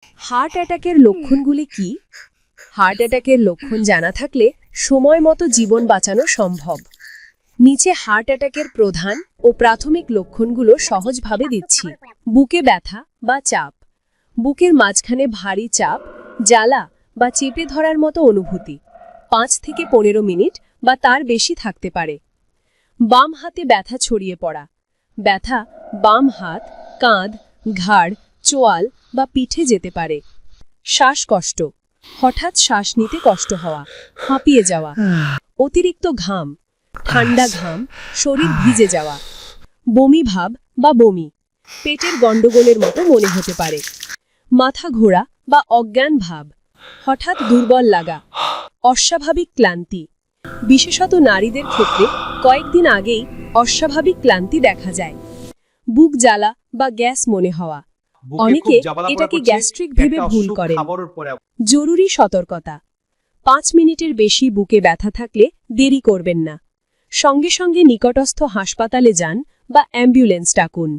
Heart অ্যাটাকের লক্ষণগুলি কি? হার্ট অ্যাটাকের লক্ষণ জানা থাকলে সময় মতো জীবন বাঁচানো সম্ভব। নিচে হার্ট অ্যাটাকের প্রধান ও প্রাথমিক লক্ষণগুলো সহজভাবে দিচ্ছি। বুকে ব্যথা বা চাপ, বুকের মাঝখানে ভারী চাপ, জ্বালা বা চেপে ধরার মতো অনুভূতি 5 থেকে 15 মিনিট বা তার বেশি থাকতে পারে। বাম হাতে ব্যথা ছড়িয়ে পড়া, ব্যথা বাম হাত, কাঁধ, ঘাড়, চোয়াল বা পিঠে যেতে পারে। শ্বাসকষ্ট, হঠাৎ শ্বাস নিতে কষ্ট হওয়া, হাঁপিয়ে যাওয়া, অতিরিক্ত ঘাম, ঠান্ডা ঘাম, শরীর ভিজে যাওয়া, বমি ভাব বা বমি, পেটের গন্ডগোলের মতো মনে হতে পারে। মাথা ঘোরা বা অজ্ঞান ভাব, হঠাৎ দুর্বল লাগা, অস্বাভাবিক ক্লান্তি। বিশেষত নারীদের ক্ষেত্রে কয়েকদিন আগেই অস্বাভাবিক ক্লান্তি দেখা যায়। বুক জ্বালা বা গ্যাস মনে হওয়া, অনেকে এটাকে গ্যাস্ট্রিক ভেবে ভুল করেন। জরুরি সতর্কতা, 5 মিনিটের বেশি বুকে ব্যথা থাকলে দেরি করবেন না। সঙ্গে সঙ্গে নিকটস্থ হাসপাতালে যান বা অ্যাম্বুলেন্স ডাকুন।